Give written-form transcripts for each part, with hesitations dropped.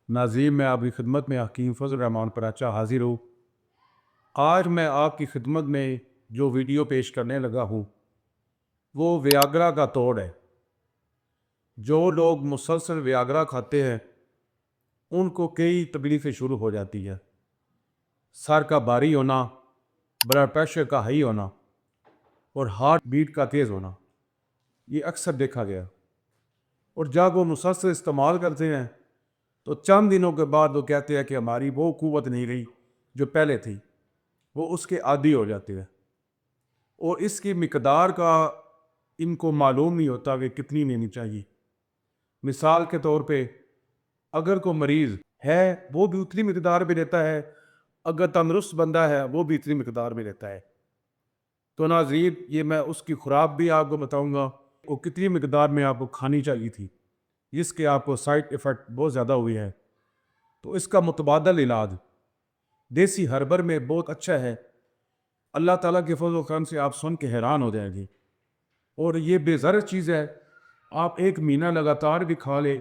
ناظرین، میں آپ کی خدمت میں حکیم فضل الرحمان پراچا حاضر ہوں۔ آج میں آپ کی خدمت میں جو ویڈیو پیش کرنے لگا ہوں وہ ویاگرا کا توڑ ہے۔ جو لوگ مسلسل ویاگرا کھاتے ہیں ان کو کئی تکلیفیں شروع ہو جاتی ہیں۔ سر کا بھاری ہونا، بلڈ پریشر کا ہائی ہونا اور ہارٹ بیٹ کا تیز ہونا، یہ اکثر دیکھا گیا۔ اور جب وہ مسلسل استعمال کرتے ہیں تو چند دنوں کے بعد وہ کہتے ہیں کہ ہماری وہ قوت نہیں رہی جو پہلے تھی، وہ اس کے عادی ہو جاتے ہیں۔ اور اس کی مقدار کا ان کو معلوم نہیں ہوتا کہ کتنی لینی چاہیے۔ مثال کے طور پہ اگر کوئی مریض ہے وہ بھی اتنی مقدار میں لیتا ہے، اگر تندرست بندہ ہے وہ بھی اتنی مقدار میں لیتا ہے۔ تو ناظرین، یہ میں اس کی خوراک بھی آپ کو بتاؤں گا، وہ کتنی مقدار میں آپ کو کھانی چاہیے تھی، جس کے آپ کو سائڈ ایفیکٹ بہت زیادہ ہوئی ہے۔ تو اس کا متبادل علاج دیسی ہربل میں بہت اچھا ہے۔ اللہ تعالیٰ کے فضل و کرم سے آپ سن کے حیران ہو جائیں گے۔ اور یہ بے ضرر چیز ہے، آپ ایک مہینہ لگاتار بھی کھا لے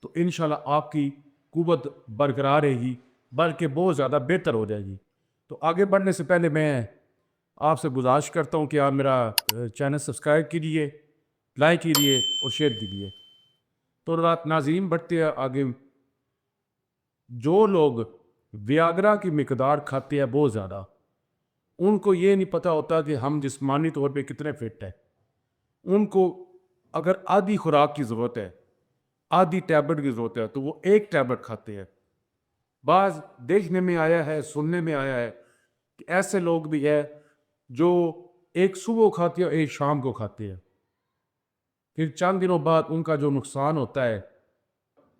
تو انشاءاللہ آپ کی قوت برقرار رہے گی، بلکہ بہت زیادہ بہتر ہو جائے گی۔ تو آگے بڑھنے سے پہلے میں آپ سے گزارش کرتا ہوں کہ آپ میرا چینل سبسکرائب کیجیے، لائک کیجیے اور شیئر کیجیے۔ تو ناظرین، بڑھتے ہیں آگے۔ جو لوگ ویاگرا کی مقدار کھاتے ہیں بہت زیادہ، ان کو یہ نہیں پتہ ہوتا کہ ہم جسمانی طور پہ کتنے فٹ ہیں۔ ان کو اگر آدھی خوراک کی ضرورت ہے، آدھی ٹیبلٹ کی ضرورت ہے، تو وہ ایک ٹیبلٹ کھاتے ہیں۔ بعض دیکھنے میں آیا ہے، سننے میں آیا ہے کہ ایسے لوگ بھی ہیں جو ایک صبح کھاتے ہیں اور ایک شام کو کھاتے ہیں۔ پھر چند دنوں بعد ان کا جو نقصان ہوتا ہے،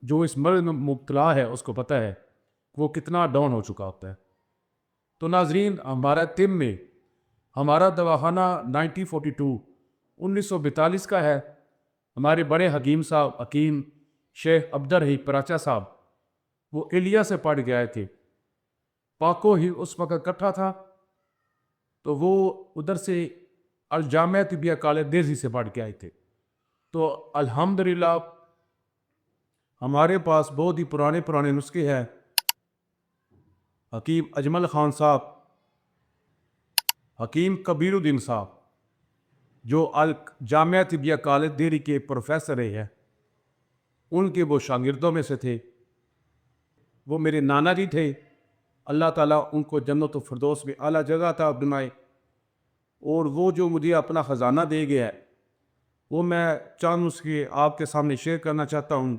جو اس مرض میں مبتلا ہے اس کو پتہ ہے وہ کتنا ڈاؤن ہو چکا ہوتا ہے۔ تو ناظرین، ہمارا طب میں ہمارا دواخانہ 1942 کا ہے۔ ہمارے بڑے حکیم صاحب حکیم شیخ عبدالرحیم پراچا صاحب، وہ انڈیا سے پڑھ کے آئے تھے۔ پاکو ہی اس وقت کٹھا تھا، تو وہ ادھر سے الجامعہ طبیہ کالج دہلی سے پڑھ کے آئے تھے۔ تو الحمدللہ ہمارے پاس بہت ہی پرانے نسخے ہیں۔ حکیم اجمل خان صاحب، حکیم کبیر الدین صاحب، جو الجامعہ طبیہ کالج دہلی کے پروفیسر رہے ہیں، ان کے وہ شاگردوں میں سے تھے۔ وہ میرے نانا جی تھے، اللہ تعالیٰ ان کو جنت الفردوس میں اعلیٰ جگہ عطا فرمائے۔ اور وہ جو مجھے اپنا خزانہ دے گیا ہے، وہ میں چند نسخے آپ کے سامنے شیئر کرنا چاہتا ہوں۔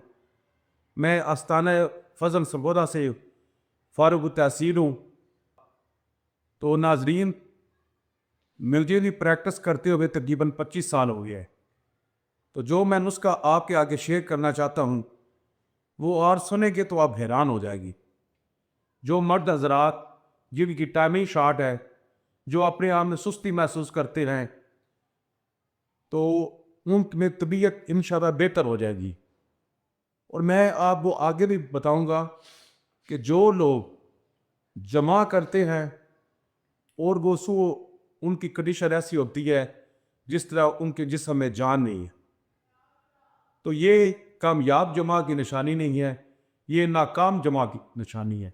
میں آستانہ فضل سمبودہ سے فارغ التحصیل ہوں۔ تو ناظرین، مجھے بھی پریکٹس کرتے ہوئے تقریباً 25 سال ہو گئے ہے۔ تو جو میں نسخہ آپ کے آگے شیئر کرنا چاہتا ہوں وہ اور سنیں گے تو آپ حیران ہو جائے گی۔ جو مرد حضرات جن کی ٹائمنگ شارٹ ہے، جو اپنے آپ میں سستی محسوس کرتے رہیں، تو ان میں طبیعت انشاءاللہ بہتر ہو جائے گی۔ اور میں آپ کو آگے بھی بتاؤں گا کہ جو لوگ جمع کرتے ہیں اور وہ ان کی کنڈیشن ایسی ہوتی ہے جس طرح ان کے جسم میں جان نہیں ہے، تو یہ کامیاب جمع کی نشانی نہیں ہے، یہ ناکام جمع کی نشانی ہے۔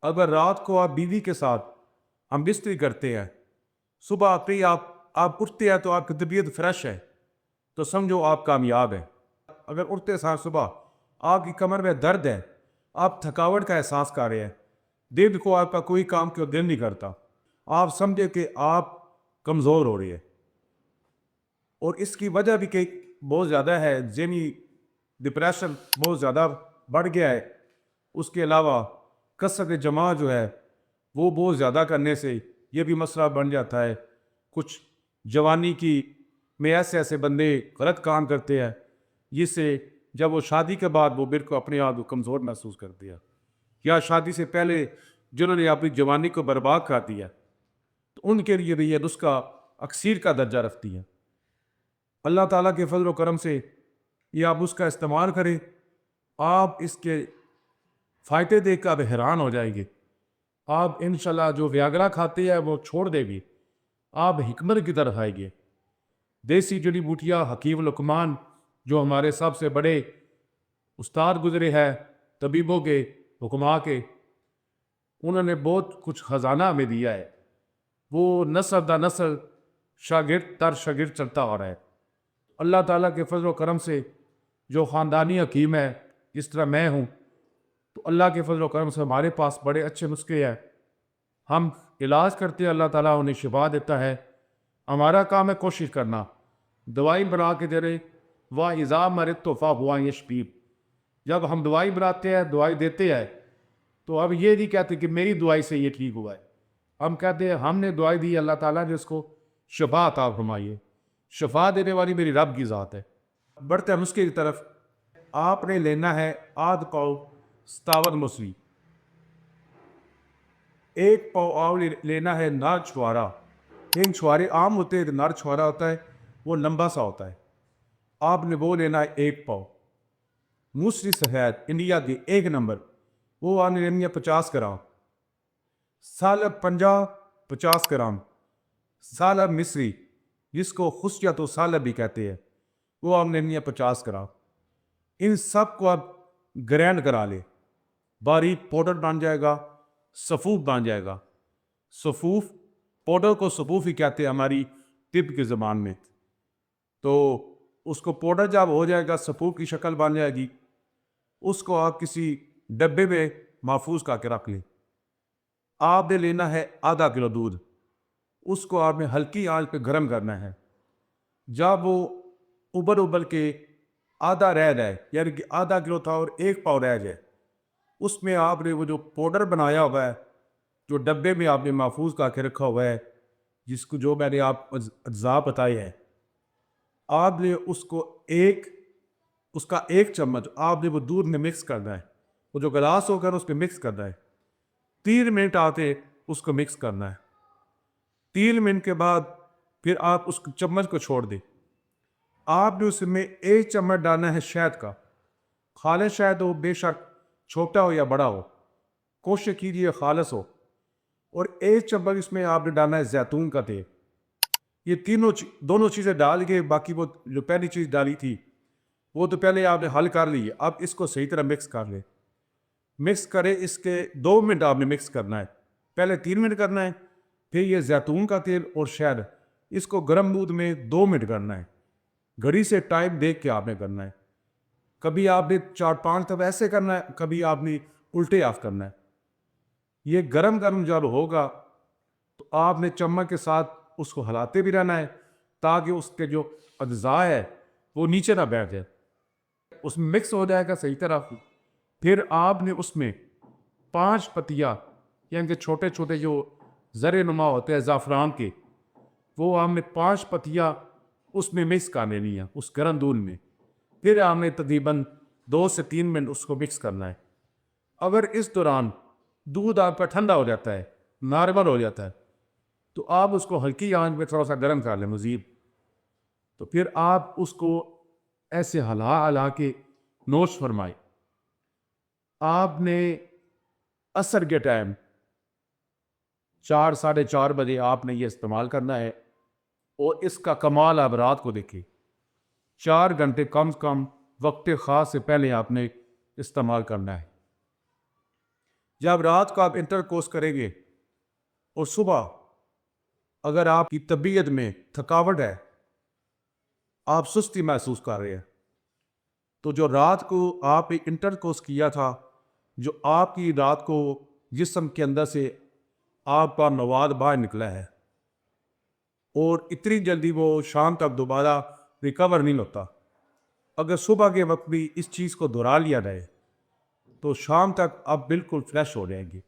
اگر رات کو آپ بیوی کے ساتھ ہم بستری کرتے ہیں، صبح آتے ہی آپ اٹھتے ہیں تو آپ کی طبیعت فریش ہے، تو سمجھو آپ کامیاب ہیں۔ اگر اٹھتے ساتھ صبح آپ کی کمر میں درد ہے، آپ تھکاوٹ کا احساس کر رہے ہیں، دن کو آپ کا کوئی کام کیوں دل نہیں کرتا، آپ سمجھے کہ آپ کمزور ہو رہے ہیں۔ اور اس کی وجہ بھی کہ بہت زیادہ ہے، ذہنی ڈپریشن بہت زیادہ بڑھ گیا ہے۔ اس کے علاوہ کثرت جمع جو ہے وہ بہت زیادہ کرنے سے یہ بھی مسئلہ بن جاتا ہے۔ کچھ جوانی کی میں ایسے بندے غلط کام کرتے ہیں جس سے جب وہ شادی کے بعد وہ بالکل اپنے آپ کو کمزور محسوس کرتے ہیں، یا شادی سے پہلے جنہوں نے اپنی جوانی کو برباد کر دیا، تو ان کے لیے بھی یہ نسخہ اکسیر کا درجہ رکھتی ہے۔ اللہ تعالیٰ کے فضل و کرم سے یہ آپ اس کا استعمال کریں، آپ اس کے فائدے دیکھ کر حیران ہو جائیں گے۔ آپ انشاءاللہ جو ویاگرا کھاتے ہیں وہ چھوڑ دیں گے، آپ حکمت کی طرف آئیں گے۔ دیسی جڑی بوٹیاں حکیم لقمان جو ہمارے سب سے بڑے استاد گزرے ہیں، طبیبوں کے، حکماء کے، انہوں نے بہت کچھ خزانہ ہمیں دیا ہے، وہ نسل در نسل شاگرد در شاگرد چلتا آ رہا ہے۔ اللہ تعالیٰ کے فضل و کرم سے جو خاندانی حکیم ہے جس طرح میں ہوں، تو اللہ کے فضل و کرم سے ہمارے پاس بڑے اچھے نسخے ہیں، ہم علاج کرتے ہیں، اللہ تعالیٰ انہیں شفا دیتا ہے۔ ہمارا کام ہے کوشش کرنا، دوائی بنا کے دے رہے وَإِذَا مَرِضْتُ فَهُوَ يَشْفِينِ۔ جب ہم دوائی بناتے ہیں، دوائی دیتے ہیں، تو اب یہ نہیں کہتے کہ میری دوائی سے یہ ٹھیک ہوا ہے، ہم کہتے ہیں ہم نے دوائی دی، اللہ تعالیٰ نے اس کو شفا عطا فرمائی ہے، شفا دینے والی میری رب کی ذات ہے۔ بڑھتے ہیں نسخے کی طرف۔ آپ نے لینا ہے آدھ پاؤ 57 موسلی، ایک پاؤ آؤ لینا ہے نار چھوارا۔ ایک چھوارے عام ہوتے ہیں، نار چھوارا ہوتا ہے وہ لمبا سا ہوتا ہے، آپ نے وہ لینا ہے 1 پاؤ۔ موسلی سفید انڈیا کی 1 نمبر، وہ آپ نے لینی ہے 50 گرام۔ سالب 50 گرام۔ سالب مصری جس کو خشیت و سالب بھی کہتے ہیں، وہ آپ نے لینی ہے 50 گرام۔ ان سب کو آپ گرینڈ کرا لیں، باریک پاؤڈر بن جائے گا، صفوف بن جائے گا۔ صفوف پاؤڈر کو صفوف ہی کہتے ہیں ہماری طب کی زبان میں۔ تو اس کو پاؤڈر جب ہو جائے گا، صفوف کی شکل بن جائے گی، اس کو آپ کسی ڈبے میں محفوظ کر کے رکھ لیں۔ آپ نے لینا ہے آدھا کلو دودھ، اس کو آپ نے ہلکی آنچ پہ گرم کرنا ہے۔ جب وہ ابل کے آدھا رہ جائے، یعنی کہ آدھا کلو تھا اور 1 پاؤ رہ جائے، اس میں آپ نے وہ جو پاؤڈر بنایا ہوا ہے، جو ڈبے میں آپ نے محفوظ کر کے رکھا ہوا ہے، جس کو جو میں نے آپ اجزاء بتائے ہیں، آپ نے اس کا 1 چمچ آپ نے وہ دودھ میں مکس کرنا ہے۔ وہ جو گلاس ہوگا اس پہ مکس کرنا ہے، 3 منٹ آتے اس کو مکس کرنا ہے۔ 3 منٹ کے بعد پھر آپ اس چمچ کو چھوڑ دیں۔ آپ نے اس میں 1 چمچ ڈالنا ہے شہد کا، خالص شہد ہو، بے شک چھوٹا ہو یا بڑا ہو، کوشش کیجیے خالص ہو۔ اور 1 چمچ اس میں آپ نے ڈالنا ہے زیتون کا تیل۔ یہ دونوں چیزیں ڈال کے، باقی وہ جو پہلی چیز ڈالی تھی وہ تو پہلے آپ نے حل کر لی ہے، اب اس کو صحیح طرح مکس کر لیں۔ مکس کرے، اس کے 2 منٹ آپ نے مکس کرنا ہے، پہلے 3 منٹ کرنا ہے، پھر یہ زیتون کا تیل اور شہد، اس کو گرم دودھ میں 2 منٹ کرنا ہے۔ گھڑی سے ٹائم دیکھ کے آپ نے کرنا ہے، کبھی آپ نے 4-5 دفعہ ایسے کرنا ہے، کبھی آپ نے الٹے آف کرنا ہے۔ یہ گرم جب ہوگا تو آپ نے چمچ کے ساتھ اس کو ہلاتے بھی رہنا ہے تاکہ اس کے جو اجزاء ہے وہ نیچے نہ بیٹھ جائے، اس میں مکس ہو جائے گا صحیح طرح۔ پھر آپ نے اس میں 5 پتیاں، یعنی کہ چھوٹے چھوٹے جو زر نما ہوتے ہیں زعفران کے، وہ آپ نے 5 پتیاں اس میں مکس کر لینی ہے اس گرم دودھ میں۔ پھر آپ نے تقریباً 2 سے 3 منٹ اس کو مکس کرنا ہے۔ اگر اس دوران دودھ آپ کا ٹھنڈا ہو جاتا ہے، نارمل ہو جاتا ہے، تو آپ اس کو ہلکی آنچ پہ تھوڑا سا گرم کر لیں مزید۔ تو پھر آپ اس کو ایسے ہلا کے نوش فرمائیں۔ آپ نے عصر کے ٹائم 4 ساڑھے 4 بجے آپ نے یہ استعمال کرنا ہے، اور اس کا کمال آپ رات کو دیکھیں، 4 گھنٹے کم سے کم وقت خاص سے پہلے آپ نے استعمال کرنا ہے۔ جب رات کو آپ انٹر کورس کریں گے اور صبح اگر آپ کی طبیعت میں تھکاوٹ ہے، آپ سستی محسوس کر رہے ہیں، تو جو رات کو آپ نے انٹر کورس کیا تھا، جو آپ کی رات کو جسم کے اندر سے آپ کا مواد باہر نکلا ہے، اور اتنی جلدی وہ شام تک دوبارہ ریکور نہیں ہوتا۔ اگر صبح کے وقت بھی اس چیز کو دہرا لیا جائے تو شام تک آپ بالکل فریش ہو جائیں گے۔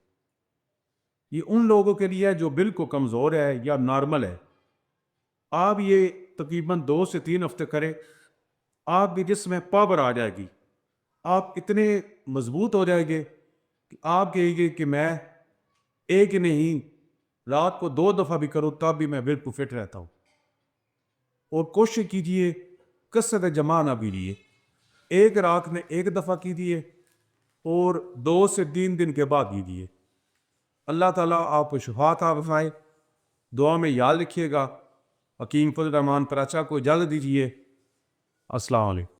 یہ ان لوگوں کے لیے جو بالکل کمزور ہے یا نارمل ہے، آپ یہ تقریباً 2 سے 3 ہفتے کریں، آپ بھی جسم میں پاور آ جائے گی، آپ اتنے مضبوط ہو جائیں گے کہ آپ کہیں گے کہ میں ایک نہیں، رات کو 2 دفعہ بھی کروں تب بھی میں بالکل فٹ رہتا ہوں۔ اور کوشش کیجئے کثرت جمع نہ کیجیے، ایک رات میں 1 دفعہ کیجیے اور 2 سے 3 دن کے بعد کیجیے۔ اللہ تعالیٰ آپ کو شفا عطا فرمائے۔ دعا میں یاد رکھیے گا۔ حکیم فضل الرحمان پراچا کو اجازت دیجیے۔ السلام علیکم۔